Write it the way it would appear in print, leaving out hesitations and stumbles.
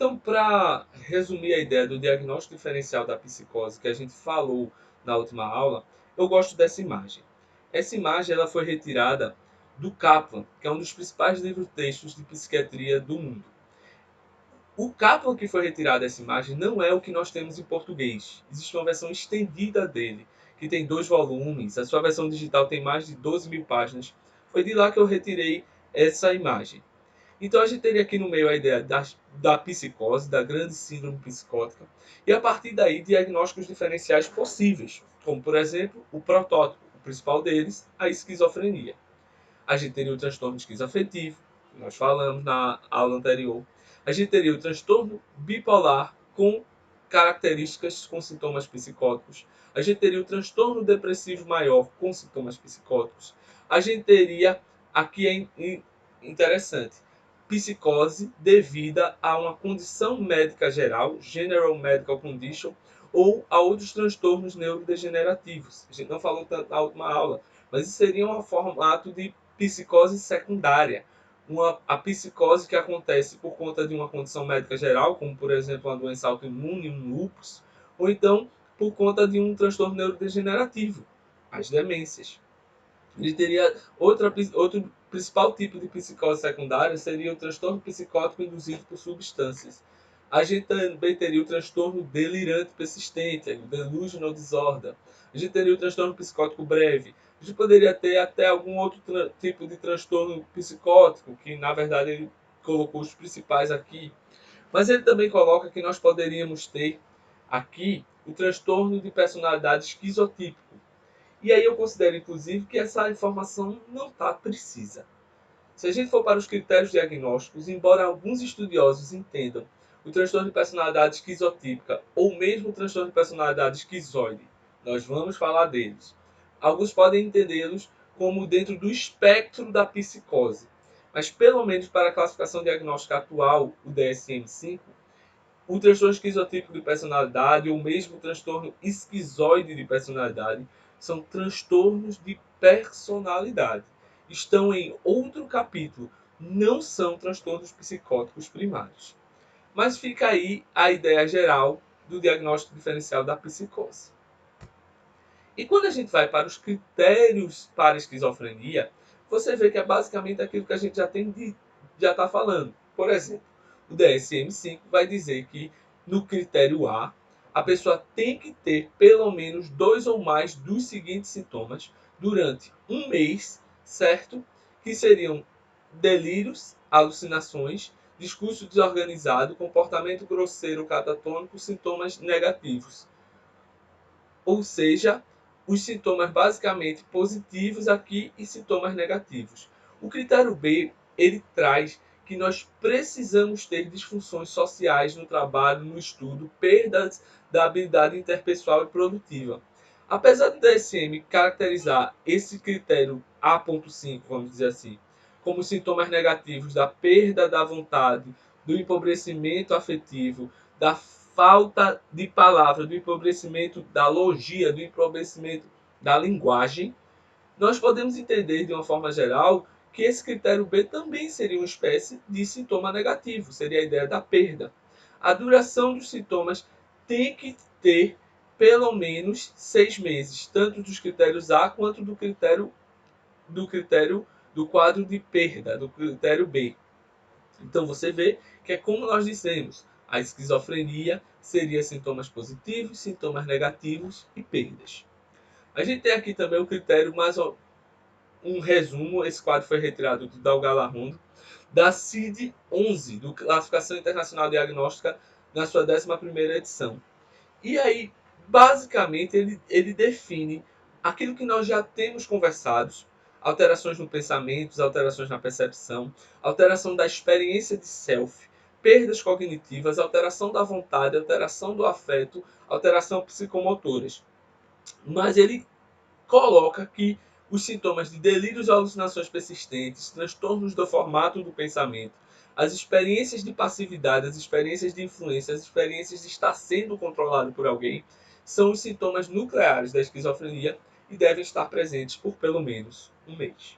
Então, para resumir a ideia do diagnóstico diferencial da psicose que a gente falou na última aula, eu gosto dessa imagem. Essa imagem ela foi retirada do Kaplan, que é um dos principais livros-textos de psiquiatria do mundo. O Kaplan que foi retirado dessa imagem não é o que nós temos em português. Existe uma versão estendida dele, que tem 2 volumes. A sua versão digital tem mais de 12.000 páginas. Foi de lá que eu retirei essa imagem. Então a gente teria aqui no meio a ideia da psicose, da grande síndrome psicótica, e a partir daí diagnósticos diferenciais possíveis, como por exemplo o protótipo, o principal deles, a esquizofrenia. A gente teria o transtorno esquizoafetivo, que nós falamos na aula anterior. A gente teria o transtorno bipolar com características com sintomas psicóticos. A gente teria o transtorno depressivo maior com sintomas psicóticos. A gente teria, aqui é interessante, psicose devida a uma condição médica geral, general medical condition, ou a outros transtornos neurodegenerativos. A gente não falou tanto na última aula, mas isso seria um formato de psicose secundária. A psicose que acontece por conta de uma condição médica geral, como por exemplo uma doença autoimune, um lúpus, ou então por conta de um transtorno neurodegenerativo, as demências. Ele teria outro principal tipo de psicose secundária seria o transtorno psicótico induzido por substâncias. A gente também teria o transtorno delirante persistente, o delusional disorder. A gente teria o transtorno psicótico breve. A gente poderia ter até algum outro tipo de transtorno psicótico, que na verdade ele colocou os principais aqui. Mas ele também coloca que nós poderíamos ter aqui o transtorno de personalidade esquizotípico. E aí eu considero, inclusive, que essa informação não está precisa. Se a gente for para os critérios diagnósticos, embora alguns estudiosos entendam o transtorno de personalidade esquizotípica ou mesmo o transtorno de personalidade esquizoide, nós vamos falar deles. Alguns podem entendê-los como dentro do espectro da psicose. Mas pelo menos para a classificação diagnóstica atual, o DSM-5, o transtorno esquizotípico de personalidade ou mesmo o transtorno esquizoide de personalidade são transtornos de personalidade. Estão em outro capítulo, não são transtornos psicóticos primários. Mas fica aí a ideia geral do diagnóstico diferencial da psicose. E quando a gente vai para os critérios para a esquizofrenia, você vê que é basicamente aquilo que a gente já está falando. Por exemplo, o DSM-5 vai dizer que no critério a pessoa tem que ter pelo menos 2 ou mais dos seguintes sintomas durante um mês, certo? Que seriam delírios, alucinações, discurso desorganizado, comportamento grosseiro catatônico, sintomas negativos. Ou seja, os sintomas basicamente positivos aqui e sintomas negativos. O critério B, ele traz que nós precisamos ter disfunções sociais no trabalho, no estudo, perdas da habilidade interpessoal e produtiva. Apesar do DSM caracterizar esse critério A.5, vamos dizer assim, como sintomas negativos da perda da vontade, do empobrecimento afetivo, da falta de palavra, do empobrecimento da logia, do empobrecimento da linguagem, nós podemos entender de uma forma geral que esse critério B também seria uma espécie de sintoma negativo, seria a ideia da perda. A duração dos sintomas tem que ter pelo menos 6 meses, tanto dos critérios A quanto do critério do quadro de perda, do critério B. Então você vê que é como nós dissemos, a esquizofrenia seria sintomas positivos, sintomas negativos e perdas. A gente tem aqui também o critério, mais um resumo, esse quadro foi retirado do Dalgalarrondo, da CID-11, do Classificação Internacional Diagnóstica, na sua 11ª edição. E aí, basicamente, ele define aquilo que nós já temos conversados, alterações no pensamento, alterações na percepção, alteração da experiência de self, perdas cognitivas, alteração da vontade, alteração do afeto, alteração psicomotoras. Mas ele coloca que os sintomas de delírios e alucinações persistentes, transtornos do formato do pensamento, as experiências de passividade, as experiências de influência, as experiências de estar sendo controlado por alguém, são os sintomas nucleares da esquizofrenia e devem estar presentes por pelo menos um mês.